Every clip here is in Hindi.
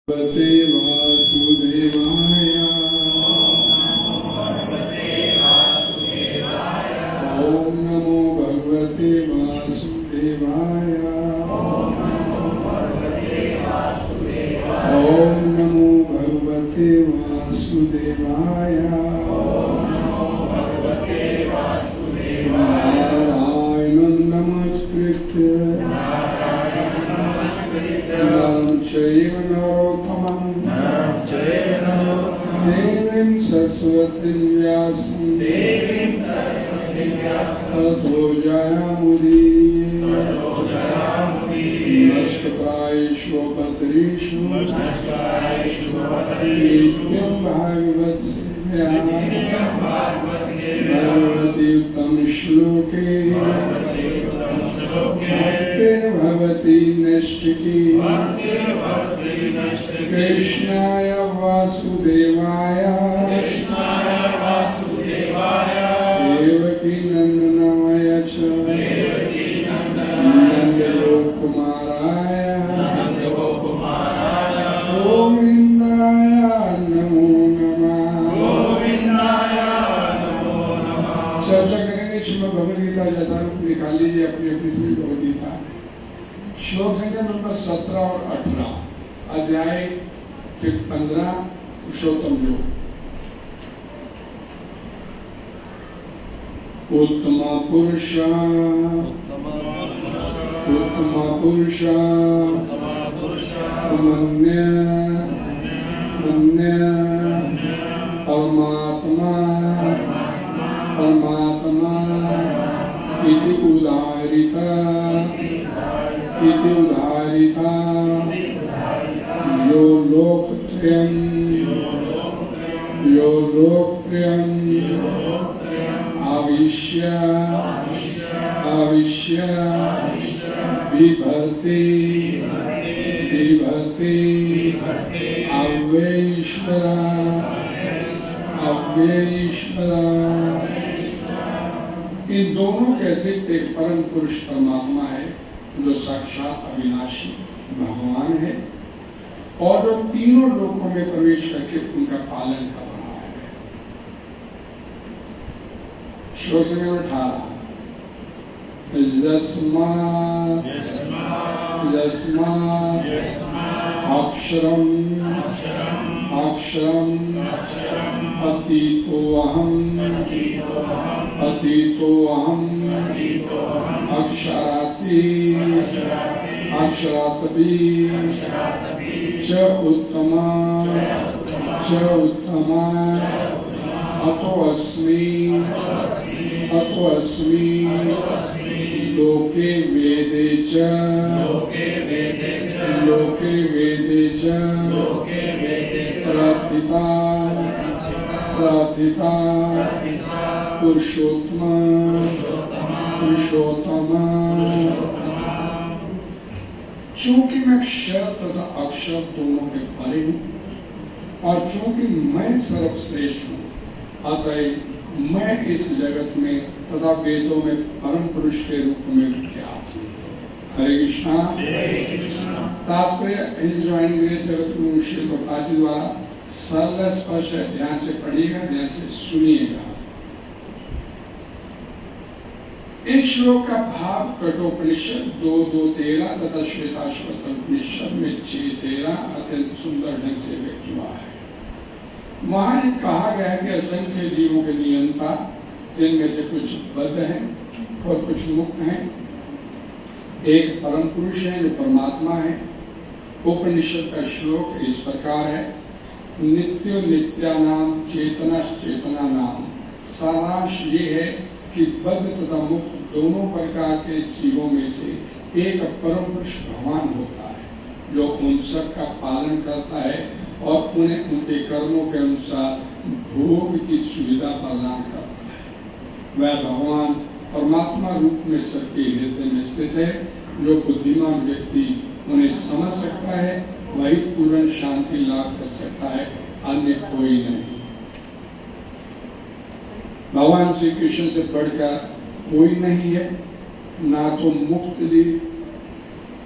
भगवते वासुदेवाय। ओम नमो भगवते वासुदेवाय। ओम नमो भगवते वासुदेवाय। नारायणं नमस्कृत्य नरं चैव नरोत्तमं देवीं सरस्वतीं व्यासं ततो जयमुदीरये। नमस्कृतायेषु भद्रेषु नित्यं भगवती उत्तम श्लोके भगवती नष्टकी। कृष्णाय वासुदेवाय देवकी नंदनाय च नंदगोपकुमाराय गोविंदाय नमो नमः। चर्चा करेंगे श्रीमद् भगवद गीता यथारूप। निकाल लीजिए अपनी अपनी श्री भगवद गीता श्लोक संख्या नंबर 17 और 18 अध्याय 15 पुरुषोत्तम योग। उत्तम पुरुष मन्य परमात्मा इति उदाहरिता यो लोकप्रियं आविश्य बिभर्ति अव्ययीश्वरा। इन दोनों के अतिरिक्त एक परम पुरुष परमात्मा है जो साक्षात अविनाशी भगवान है और जो तीनों लोकों में प्रवेश करके उनका पालन कर रहा है। श्लोक संख्या 18 यस्मात् अक्षरम् अतीतोऽहम् अक्षरात्पि च उत्तमा अतो अस्मि लोके वेदे च प्रार्थिता पुरुषोत्तम। चूंकि मैं क्षर तथा अक्षर दोनों में परे हूँ और चूंकि मैं सर्वश्रेष्ठ हूँ, अतः मैं इस जगत में तथा वेदों में परम पुरुष के रूप में विख्यात हूँ। हरे कृष्णा। तात्पर्य इस जगत में श्री प्रभुपाद जी द्वारा सरल स्पर्श ध्यान से पढ़िएगा, ध्यान से सुनिएगा। इस श्लोक का भाव कठोपनिषद 2:13 तथा श्वेताश्वतरोपनिषद में 6:13 अत्यंत सुंदर ढंग से व्यक्त हुआ है। वहां कहा गया है कि असंख्य जीवों के नियंता, जिनमें से कुछ बद्ध हैं और कुछ मुक्त हैं, एक परम पुरुष है जो परमात्मा है। उपनिषद का श्लोक इस प्रकार है, नित्यो नित्यानाम चेतना नाम। सारांश ये है कि बद्ध तथा मुक्त दोनों प्रकार के जीवों में से एक परम पुरुष भगवान होता है जो उन सब का पालन करता है और उन्हें उनके कर्मों के अनुसार भोग की सुविधा प्रदान करता है। वह भगवान परमात्मा रूप में सबके हृदय में स्थित है। जो बुद्धिमान व्यक्ति उन्हें समझ सकता है वही पूर्ण शांति लाभ कर सकता है, अन्य कोई नहीं। भगवान श्री कृष्ण से बढ़कर कोई नहीं है, ना तो मुक्त जीव,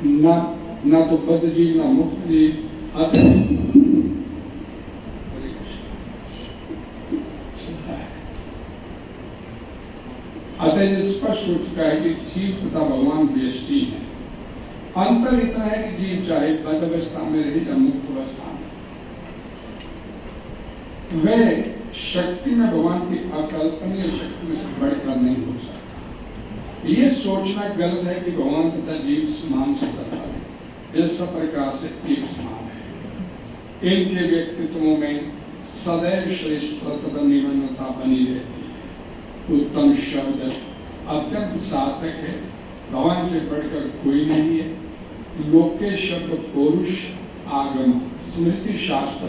ना तो बद्ध जीव, ना मुक्त जीव, अतः स्पष्ट हो चुका है कि जीव तथा भगवान व्यष्टि है। अंतर इतना है कि जीव चाहे बद्ध अवस्था में रहे या मुक्त अवस्था में, वह शक्ति में भगवान की अकल्पनीय शक्ति में से बढ़कर नहीं हो सकता। ये सोचना गलत है कि भगवान तथा जीव समान सतत है। इस सब प्रकार से एक समान है। इनके व्यक्तित्वों में सदैव श्रेष्ठता तथा निम्नता बनी रहती है। उत्तम शब्द अत्यंत सार्थक है। भगवान से बढ़कर कोई नहीं है। लोक के शब्द पौरुष आगम स्मृति शास्त्र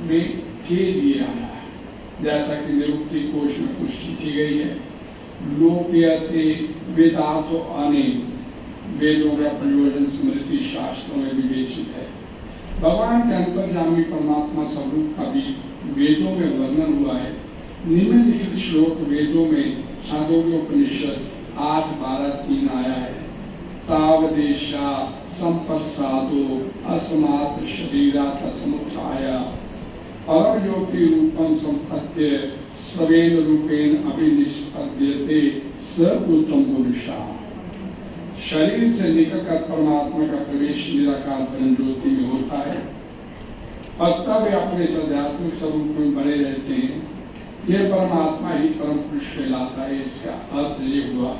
में के लिए आया है, जैसा कि निरुक्ति कोश में पुष्टि की गई है। लोकयते वेदार्थो अनेक, वेदों का प्रयोजन स्मृति शास्त्रों में विवेचित है। भगवान के अंतर्यामी परमात्मा स्वरूप का भी वेदों में वर्णन हुआ है। निम्नलिखित श्लोक वेदों में छांदोग्योपनिषद 8:12-3 आया है। तावदेशा संपस्सादो अस्मात् शरीरात् समुत्थाय परम ज्योति रूपम संपत्ति स्वेन रूपेण अभिनिष्पद्यते स उत्तम पुरुषा। शरीर से निकलकर परमात्मा का प्रवेश निराकार परम ज्योति में होता है और तब वे अपने आध्यात्मिक स्वरूप में बने रहते हैं। यह परमात्मा ही परम पुरुष कहलाता है। इसका अर्थ ये हुआ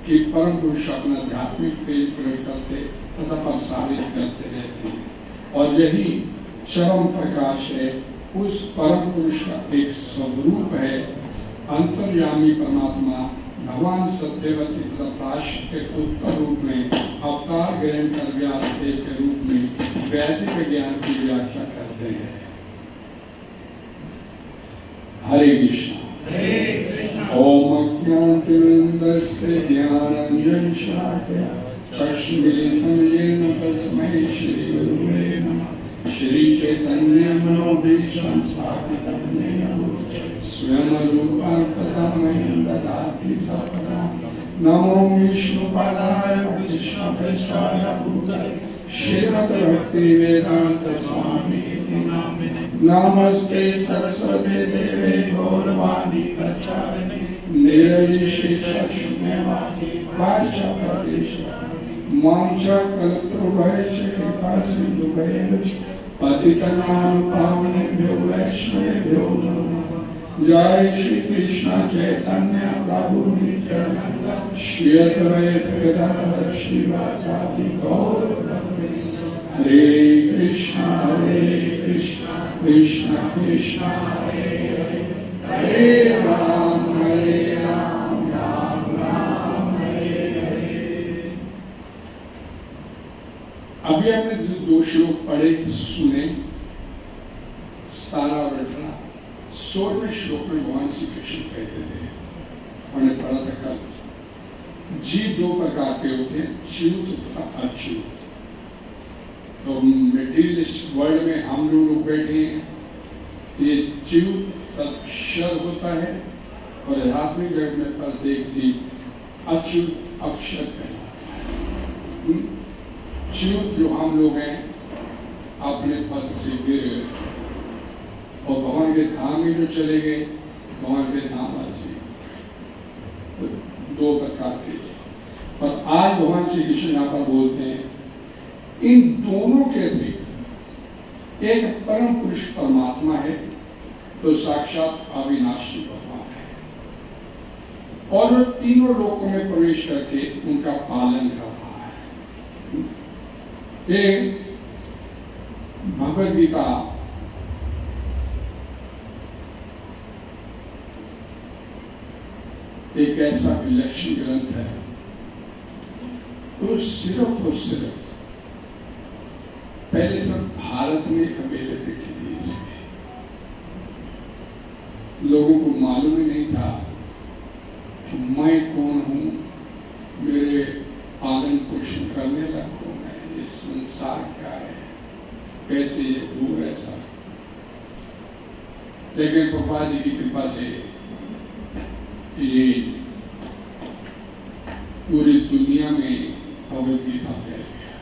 कि परम पुरुष अपना आध्यात्मिक तेज प्रयोग करते तथा प्रसारित करते रहते हैं और यही चरम प्रकाश है। उस परम पुरुष का एक स्वरूप है। अंतर्यामी परमात्मा भगवान सत्यवती तथा के उत्तर रूप में अवतार ग्रहण कर व्यासदेव के रूप में वैदिक ज्ञान की व्याख्या करते हैं। हरे कृष्णा। ओम अज्ञानतिमिरन्दस्य ज्ञानाञ्जनशलाकया चक्षुरुन्मीलितं येन तस्मै श्रीगुरुवे नमः। श्रीचैतन्य मनोभीष्टं स्थापितं येन स्वयं रूपा कदा मह्यं ददाति सपदा। नमो विष्णुपादाय कृष्णपृष्ठाय भूतले श्रीमद्भक्तिवेदान्त स्वामी नामिने। नमस्ते सरस्वती देवे गौरवाणी प्रचारिणे निर्विशेषशून्यवादी वाचस्पतिः। मां च कल्पतरुभ्यश्च कृपासिन्धुभ्यश्च पतितनां पावनेभ्यो वैष्णवेभ्यो नमो नमः। जय श्री कृष्ण चैतन्य प्रभु नित्यानंद श्री अद्वैत गदाधर श्रीवासादि गौर भक्तवृंद। हरे कृष्ण कृष्ण कृष्ण हरे हरे, हरे राम राम राम हरे हरे। अभी हमने दो श्लोक पढ़े सुने, सारा रटना। 16वें श्लोक में भगवान श्री कृष्ण कहते थे, हमने पढ़ा था कल, जीव दो प्रकार के होते हैं, च्युत तथा अच्युत। तो मेटीरियलिस्ट वर्ल्ड में हम लोग बैठे हैं, ये च्युत अक्षर होता है और आध्यात्मिक जगत में प्रत्येक जीव अच्युत अक्षर कहलाता है। च्युत जो हम लोग हैं अपने पद से गिर गए और भगवान के धाम में जो चले गए, भगवान के धाम वासी। दो प्रकार के। और आज भगवान श्री कृष्ण यहाँ पर बोलते हैं, इन दोनों के भी एक परम पुरुष परमात्मा है, तो साक्षात अविनाशी भगवान है और वो तीनों लोकों में प्रवेश करके उनका पालन कर रहा है। एक भगवद गीता एक ऐसा विलक्षण ग्रंथ है, तो सिर्फ और सिर्फ पहले सब भारत में अवेलेबिलिटी थी इसकी। लोगों को मालूम ही नहीं था कि मैं कौन हूं, मेरे पालन पोषण करने लगा कौन है, इस संसार क्या है, कैसे ये हो ऐसा। लेकिन प्रभुपाद जी की कृपा से ये पूरी दुनिया में भगवद गीता फैल गया।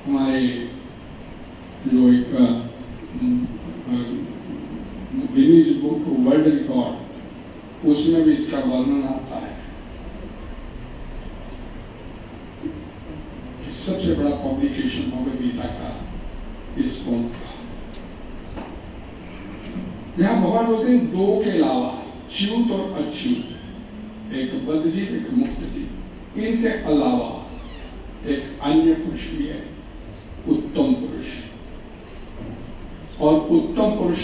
हमारे जो एक गिनीज बुक वर्ल्ड रिकॉर्ड, उसमें भी इसका वर्णन आता है कि सबसे बड़ा पब्लिकेशन भगवद गीता का इस कौन का। यहां भगवान बोलते हैं दो के अलावा, च्युत और अच्युत, एक बद्ध जीव एक मुक्त जीव, इनके अलावा एक अन्य पुरुष भी है, उत्तम पुरुष। और उत्तम पुरुष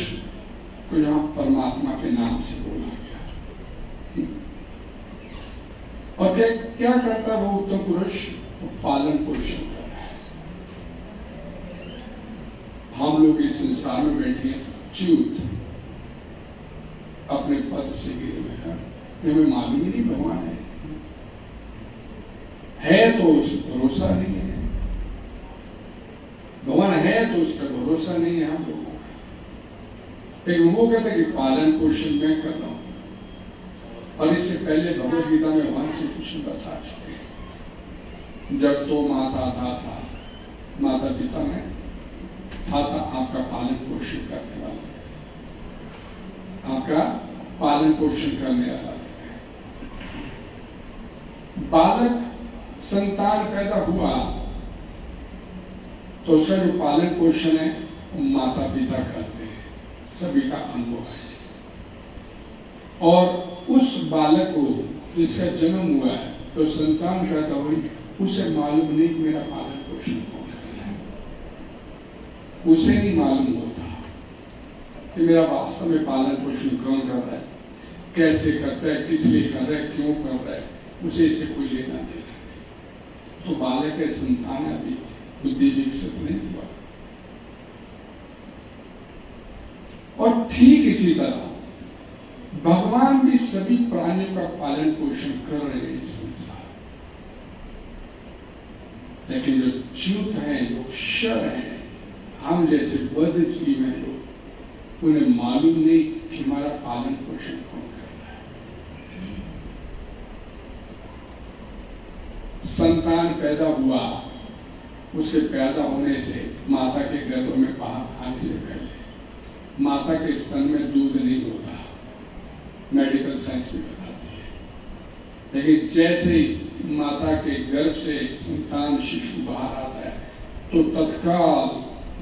को यहां परमात्मा के नाम से बोला गया। और क्या करता है वो उत्तम पुरुष? वो पालन पोषण कर रहा है। हम लोग इस संसार में बैठे च्युत, अपने पद से गिरे हुए हैं, हमें मालूम ही नहीं भगवान है तो उस पर भरोसा नहीं है, भगवान है तो उस पर भरोसा नहीं है हम लोगों का। लेकिन वो कहते हैं कि पालन पोषण मैं कर रहा हूं। और इससे पहले भगवद गीता में भगवान श्री कृष्ण बता चुके हैं, जब तो माता था, माता पिता में था आपका पालन पोषण करने वाला, आपका पालन पोषण करने वाला है। बालक संतान पैदा हुआ तो उसका जो पालन पोषण है माता पिता करते हैं, सभी का अनुभव है। और उस बालक को जिसका जन्म हुआ है तो संतान पैदा हुई, उसे मालूम नहीं कि मेरा पालन पोषण कौन कर रहा है, उसे नहीं मालूम होता कि मेरा वास्तव में पालन पोषण कौन कर रहा है, कैसे करता है, किस लिए कर रहा है, क्यों कर रहा है, उसे इससे कोई लेना देना। तो बालक के संतान अभी बुद्धि विकसित नहीं हुआ। और ठीक इसी तरह भगवान भी सभी प्राणियों का पालन पोषण कर रहे हैं इस संसार। लेकिन जो च्युत है, जो क्षर है, हम जैसे बद्ध जीव हैं लोग, उन्हें मालूम नहीं कि हमारा पालन पोषण कौन कर रहा है। संतान पैदा हुआ, उसके पैदा होने से माता के गर्भ में बाहर आने से पहले माता के स्तन में दूध नहीं होता, मेडिकल साइंस भी बताती है। लेकिन जैसे ही माता के गर्भ से संतान शिशु बाहर आता है तो तत्काल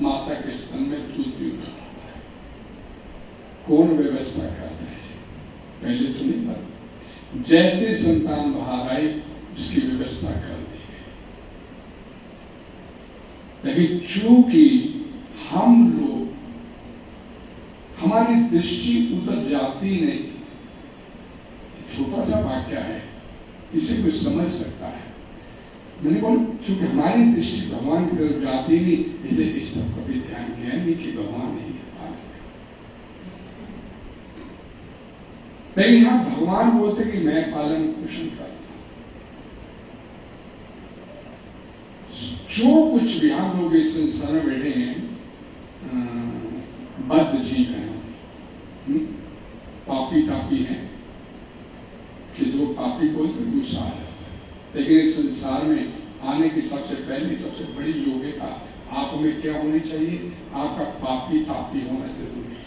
माता के स्तन में दूध भी उठा आता है। कौन व्यवस्था करता है? पहले तो नहीं पता, जैसे संतान बाहर आई उसकी व्यवस्था कर दी गई। लेकिन चूंकि हम लोग, हमारी दृष्टि उधर जाती नहीं, छोटा सा वाक्य है, इसे कोई समझ सकता है। मैंने बोला क्योंकि हमारी दृष्टि भगवान की तरफ जाती नहीं, इसलिए इस पर कभी ध्यान दिया नहीं कि भगवान ही है। लेकिन यहां भगवान बोलते कि मैं पालन पोषण करता हूं। जो कुछ भी हम लोग इस संसार में बैठे हैं, बद्ध जीव हैं, पापी तापी हैं, किसी को पापी बोलते गुस्सा आ जाता है। लेकिन इस संसार में आने की सबसे पहली सबसे बड़ी योग्यता आप में क्या होनी चाहिए? आपका पापी तापी होना जरूरी है।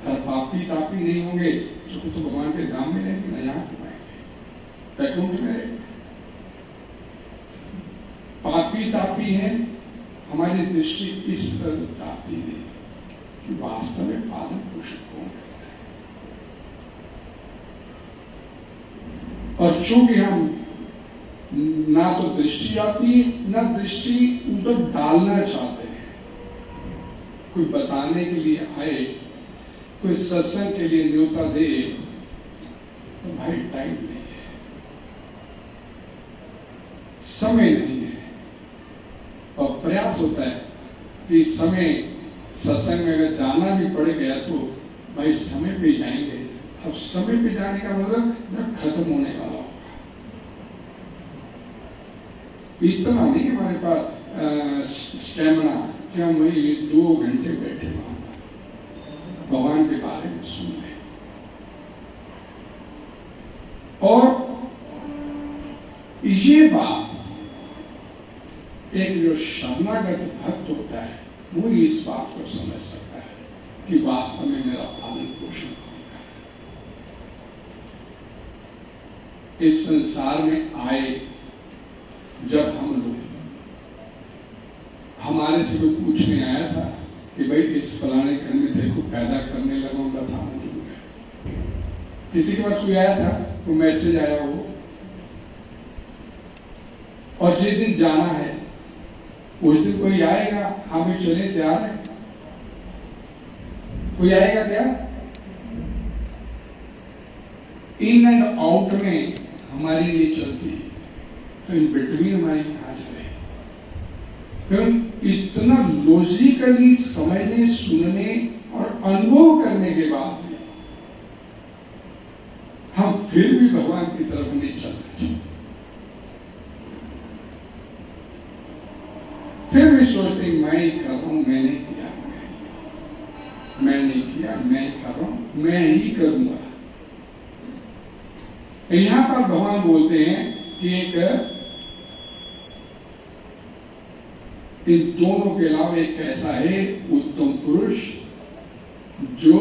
अगर पापी तापी नहीं होंगे तो भगवान के धाम में रहेंगे ना, यहाँ क्यों आएंगे? पैकों में रहेंगे। पापी तापी है, हमारी दृष्टि इस तरफ जाती नहीं कि वास्तव में पालन पोषण कौन कर रहा है। और चूंकि हम ना तो दृष्टि आती है, ना दृष्टि उधर डालना चाहते हैं। कोई बताने के लिए आए, कोई सत्संग के लिए न्योता दे, तो भाई टाइम नहीं है, समय नहीं है। और प्रयास होता है कि समय सत्संग में अगर जाना भी पड़ गया तो भाई समय पे जाएंगे। अब समय पे जाने का मतलब खत्म होने वाला होगा। इतना नहीं हमारे पास स्टेमिना कि हम वही 2 घंटे बैठे वहां भगवान के बारे में सुन रहे। और ये बात एक जो शरणागत भक्त होता है वो इस बात को समझ सकता है कि वास्तव में मेरा पालन पोषण कौन कर रहा है। इस संसार में आए जब हम लोग, हमारे से कोई पूछने आया था कि भाई इस फलाने घर में तेरे को पैदा करने लगाऊंगा था, किसी के पास कोई आया था, कोई मैसेज आया हो? और जिस दिन जाना है उस दिन कोई आएगा, हमें चले तैयार है? कोई आएगा क्या? इन एंड आउट में हमारी लिए चलती है, तो इन बिटवीन हमारी कहां चले? क्योंकि इतना लॉजिकली समझने, सुनने और अनुभव करने के बाद हम फिर भी भगवान की तरफ नहीं चलते, फिर भी सोचते मैं ही कर रहा हूं, मैंने किया, मैं नहीं किया, मैं कर रहा हूं, मैं ही करूंगा। यहां पर भगवान बोलते हैं कि एक इन दोनों के अलावा एक ऐसा है उत्तम पुरुष जो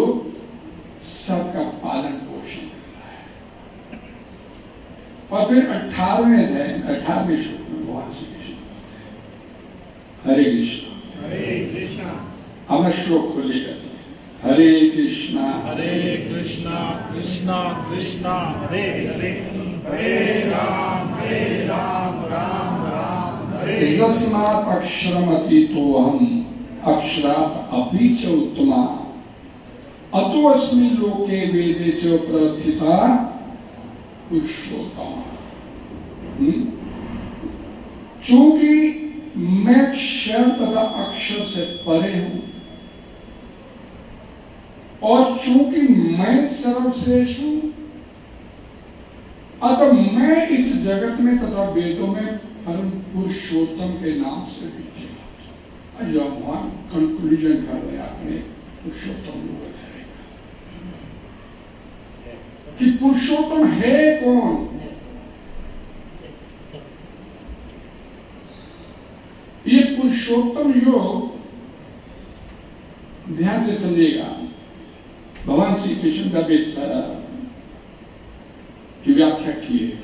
सबका पालन पोषण कर रहा है। और फिर 18वें श्लोक में भगवान श्री कृष्ण हरे कृष्णा हरे कृष्णा। अब श्लोक खोलिएगा सर। हरे कृष्णा कृष्णा कृष्णा हरे हरे, हरे राम राम राम हरे। तस्मात् अक्षरमतीतोऽहम् अक्षरात् अपि च उत्तमा अतोऽस्मि लोके वेदे च प्रथिता पुरुषोत्तम। चूंकि मैं क्षर तथा अक्षर से परे हूं और चूंकि मैं सर्वश्रेष्ठ हूं, अतः मैं इस जगत में तथा वेदों में परम पुरुषोत्तम के नाम से भी जब वहां कंक्लूजन कर रहे आपने पुरुषोत्तम लोग कि पुरुषोत्तम है कौन? ये पुरुषोत्तम योग ध्यान से समझिएगा। भगवान श्री कृष्ण का बेस की व्याख्या की है।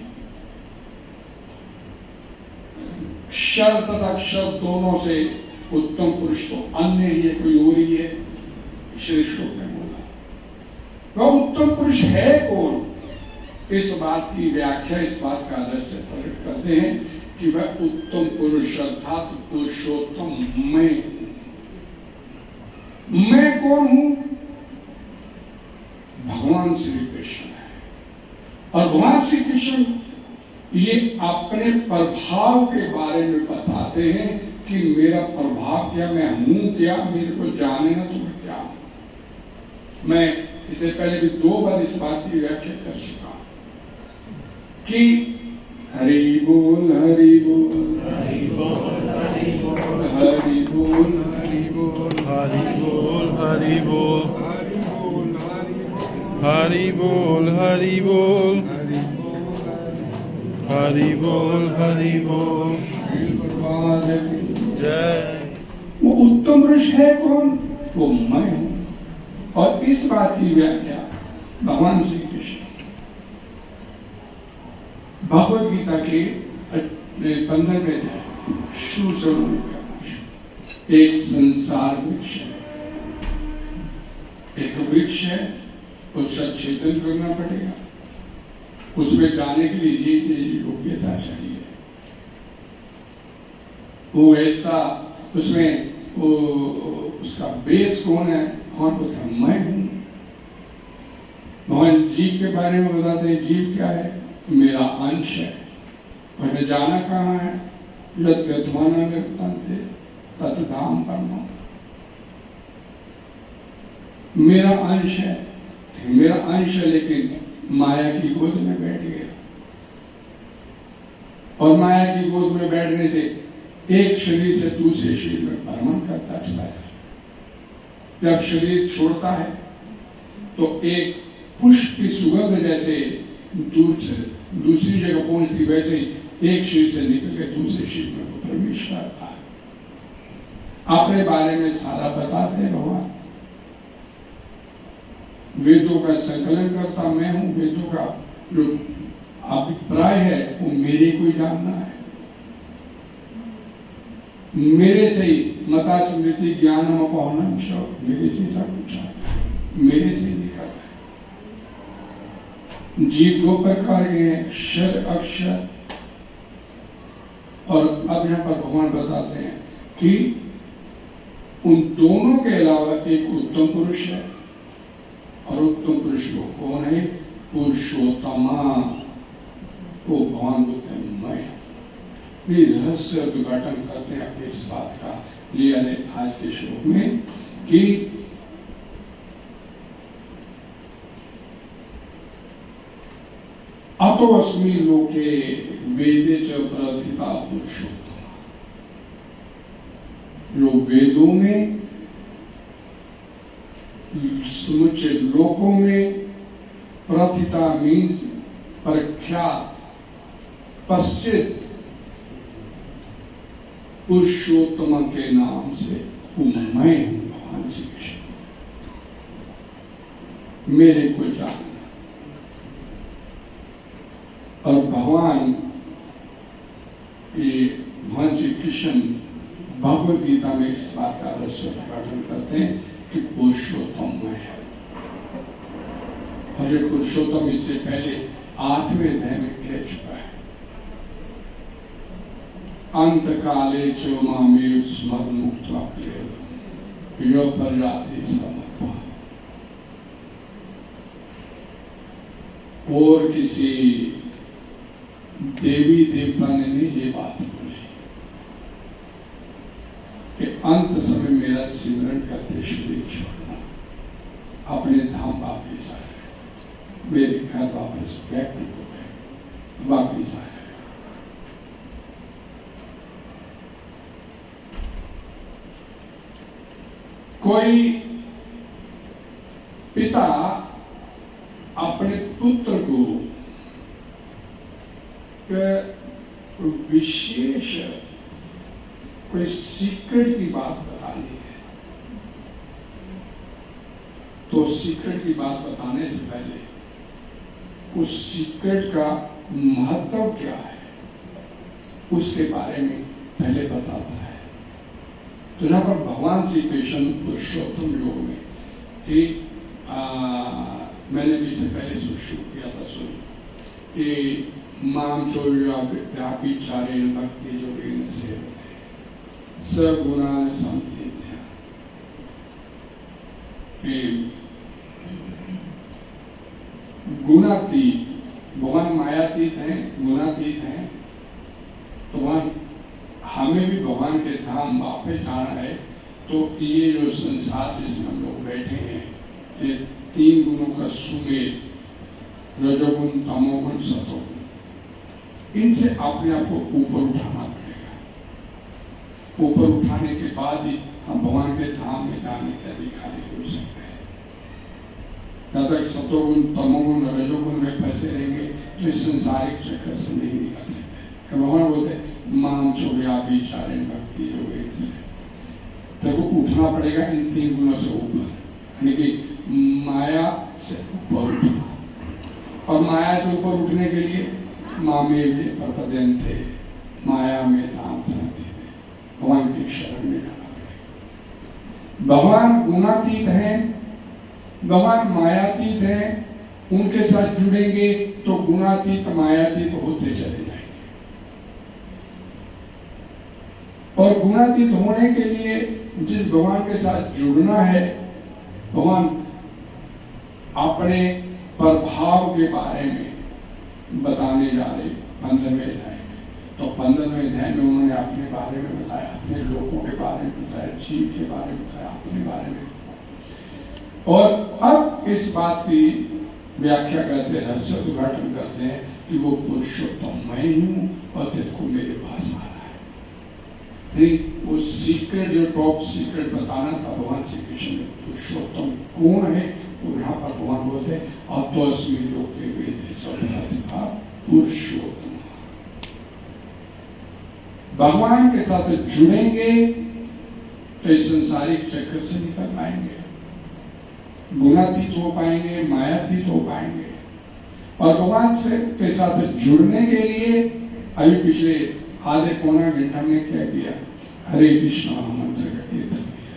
क्षर तथा अक्षर दोनों से उत्तम पुरुष तो अन्य ही है, कोई और ही है। श्री श्लोक में बोला वह उत्तम पुरुष है कौन? इस बात की व्याख्या, इस बात का आदर्श प्रकट करते हैं कि वह उत्तम पुरुष अर्थात पुरुषोत्तम मैं कौन हूं? भगवान श्री कृष्ण है। और भगवान श्री कृष्ण ये अपने प्रभाव के बारे में बताते हैं कि मेरा प्रभाव क्या, मैं हूं क्या, मेरे को जाने ना तो मैं क्या हूं। मैं इससे पहले भी 2 बार इस बात की व्याख्या कर चुका कि हरि बोल हरि बोल हरि बोल हरि बोल हरि बोल हरि बोल हरि बोल हरि बोल हरि बोल हरि बोल हरि बोल हरि बोल जय। वो उत्तम पुरुष है कौन? वो मैं हूं। और इस बात की व्याख्या भगवान श्री कृष्ण भगवद गीता के 15वें एक संसार वृक्ष है, एक वृक्ष है, उसका छेदन करना पड़ेगा, उसमें जाने के लिए ये योग्यता चाहिए। वो ऐसा उसमें वो उसका बेस कौन है? कौन बोलता है? मैं हूं। भगवान जीव के बारे में बताते हैं, जीव क्या है? मेरा अंश है। मैंने जाना कहाँ है? यद्गतमाना निवर्तन्ते तद्धाम परमम्। मेरा अंश है, मेरा अंश है, लेकिन माया की गोद में बैठ गया। और माया की गोद में बैठने से एक शरीर से दूसरे शरीर में भ्रमण करता चला है। जब शरीर छोड़ता है तो एक पुष्प की सुगंध जैसे दूर से दूसरी जगह पहुंचती, वैसे ही एक शरीर से निकल के दूसरे शरीर में प्रवेश करता है। अपने बारे में सारा बताते हैं भगवान। वेदों का संकलन करता मैं हूं, वेदों का जो अभिप्राय है वो मेरे को ही जानना है। मेरे से ही मता स्मृति ज्ञानम अपहरणम शब्द, मेरे से सब कुछ है, मेरे से ही निकलता है। जीव दो प्रकार के हैं, क्षर अक्षर। और अब यहां पर भगवान बताते हैं कि उन दोनों के अलावा एक उत्तम पुरुष है, और उत्तम पुरुष वो कौन है? पुरुषोत्तमा, वो भगवान बुद्ध है, मैं। ये रहस्य उद्घाटन करते हैं अपने इस बात का लिया ने आज के श्लोक में कि अतोऽस्मि लोके वेदे च प्रथिता पुरुषोत्तम। जो वेदों में समुचे लोकों में प्रथिता मीन्स प्रख्यात, पश्चित पुरुषोत्तम के नाम से मैं हूं भगवान श्री कृष्ण। मेरे को जानना। और भगवान ये भगवान श्री कृष्ण भगवद गीता में इस बात का रहस्य उद्घाटन करते हैं कि पुरुषोत्तम मैं है। और ये पुरुषोत्तम इससे पहले 8वें अध्याय में कह चुका है। अंत काले च मामेव स्मरण मुक्त्वा यो पर्याति समर्पण। और किसी देवी देवता ने नहीं ये बात बोली कि अंत समय मेरा सिमरन करते शरीर छोड़ना, अपने धाम वापिस आए, मेरे घर वापस व्यक्ति हो गए, वापिस आए। कोई पिता अपने पुत्र को विशेष कोई सीक्रेट की बात बतानी है, तो सीक्रेट की बात बताने से पहले उस सीक्रेट का महत्व क्या है उसके बारे में पहले बताता है। तो यहां पर भगवान श्री कृष्ण पुरुषोत्तम योग में एक मैंने भी इससे पहले शुरू किया था कि माम चोव्यापी चारे भक्ति जो से सगुणा संतीत्य, गुणातीत भगवान मायातीत हैं, गुणातीत हैं। तो वहां हमें भी भगवान के धाम वापस जाना है। तो ये जो संसार जिसमें हम लोग बैठे हैं, ये 3 गुणों का सुमेल, रजोगुण, तमोगुण, सतोगुण, इनसे अपने आप को ऊपर उठाना पड़ेगा। ऊपर उठाने के बाद ही हम भगवान के धाम में जाने के अधिकारी हो सकते हैं। जब तक सतोगुण, तमोगुण, रजोगुण में फंसे रहेंगे तो इस संसारिक चक्कर से नहीं निकल सकते। भगवान बोलते माम चोव्यापी चारे भक्ति योग से, तब उठना पड़ेगा इन 3 गुणों से ऊपर, यानी कि माया से ऊपर उठना। और माया से ऊपर उठने के लिए मामे प्रपद्यन्ते, माया में धाम थे, भगवान की शरण में जाना पड़ेगा। भगवान गुणातीत हैं, भगवान मायातीत हैं। उनके साथ जुड़ेंगे तो गुणातीत मायातीत होते चले जाएंगे। और गुणातीत होने के लिए जिस भगवान के साथ जुड़ना है, भगवान अपने प्रभाव के बारे में बताने जा रहे 15वें अध्याय में। तो 15वें अध्याय में उन्होंने अपने बारे में बताया, अपने लोगों के बारे में बताया, जीव के बारे में बताया, अपने बारे में। और अब इस बात की व्याख्या करते हैं, रहस्य उद्घाटन करते हैं कि वो पुरुषोत्तम मैं हूं और तेरे मेरे पास आ रहा है। नहीं, वो सीक्रेट जो टॉप सीक्रेट बताना था भगवान श्री कृष्ण ने, पुरुषोत्तम कौन है, वो यहाँ पर भगवान बोलते हैं अतोऽस्मि लोके वेदे च प्रथिता पुरुषोत्तम। भगवान के साथ जुड़ेंगे तो इस संसारिक चक्कर से निकल पाएंगे, गुणातीत हो पाएंगे, मायातीत हो पाएंगे। और भगवान से के साथ जुड़ने के लिए अभी पिछले आधे पौना घंटा में क्या किया? हरे कृष्ण महामंत्र का कीर्तन किया।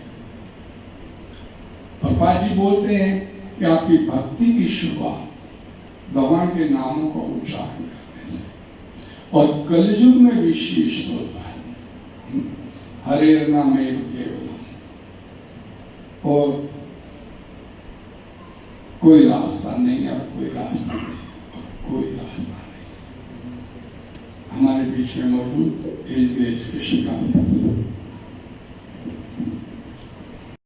पापा जी बोलते हैं कि आपकी भक्ति की शुरुआत भगवान के नामों का उच्चारण करने से, और कलयुग में विशेष तौर पर हरे नाम केवल, और कोई रास्ता नहीं, और कोई रास्ता नहीं, कोई रास्ता नहीं। हमारे बीच में मौजूद कृष्ण का